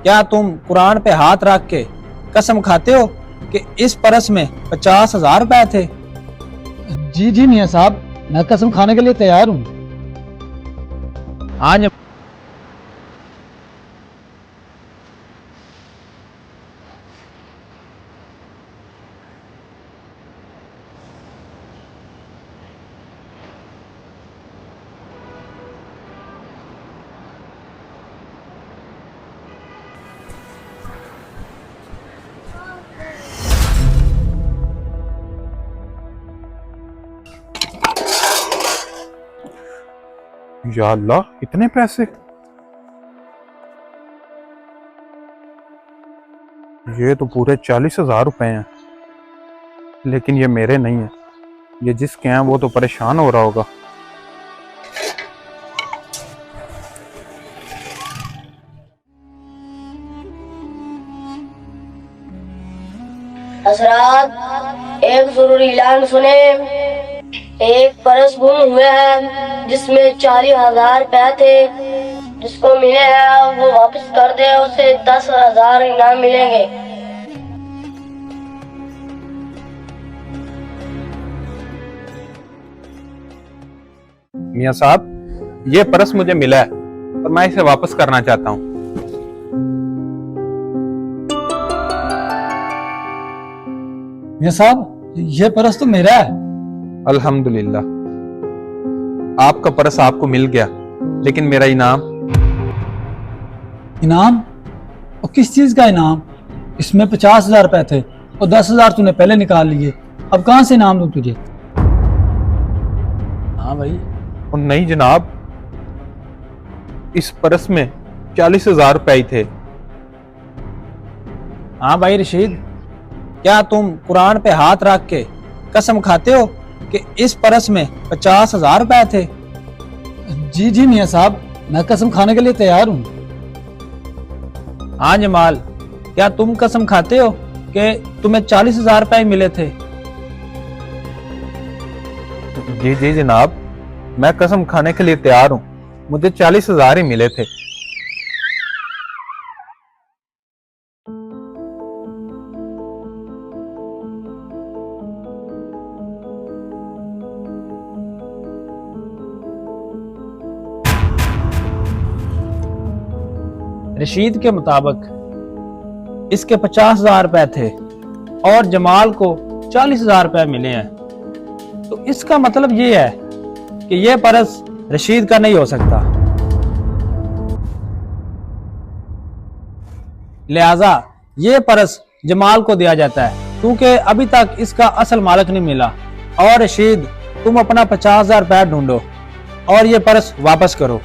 क्या तुम कुरान पे हाथ रख के कसम खाते हो कि इस परस में 50,000 रुपए थे? जी जी मियाँ साहब, मैं कसम खाने के लिए तैयार हूँ। हाँ या अल्लाह, इतने पैसे! ये तो पूरे 40,000 रुपए हैं, लेकिन ये मेरे नहीं है। ये जिसके हैं वो तो परेशान हो रहा होगा। हजरात, एक जरूरी ऐलान सुने। एक परस गुम हुए हैं जिसमें 40,000 रुपए थे। जिसको मिले हैं वो वापस कर दे, उसे 10,000 इनाम मिलेंगे। मियाँ साहब, ये पर्स मुझे मिला है और मैं इसे वापस करना चाहता हूँ। मियाँ साहब, ये परस तो मेरा है। अल्हम्दुलिल्लाह, आपका पर्स आपको मिल गया, लेकिन मेरा इनाम? इनाम? और किस चीज का इनाम? इसमें 50,000 रुपए थे और 10,000 तूने पहले निकाल लिए। अब कहां से इनाम दूं तुझे? हाँ भाई। और नहीं जनाब, इस पर्स में 40,000 रुपए ही थे। हाँ भाई रशीद, क्या तुम कुरान पे हाथ रख के कसम खाते हो कि इस परस में 50,000 रुपए थे? जी जी मियाँ साहब, मैं कसम खाने के लिए तैयार हूँ। हाँ जमाल, क्या तुम कसम खाते हो कि तुम्हें 40,000 रुपए मिले थे? जी जी जनाब, मैं कसम खाने के लिए तैयार हूँ। मुझे 40,000 ही मिले थे। रशीद के मुताबिक इसके 50,000 रुपए थे और जमाल को 40,000 रुपए मिले हैं। तो इसका मतलब ये है कि यह परस रशीद का नहीं हो सकता। लिहाजा ये परस जमाल को दिया जाता है, क्योंकि अभी तक इसका असल मालिक नहीं मिला। और रशीद, तुम अपना 50,000 रुपए ढूंढो और ये परस वापस करो।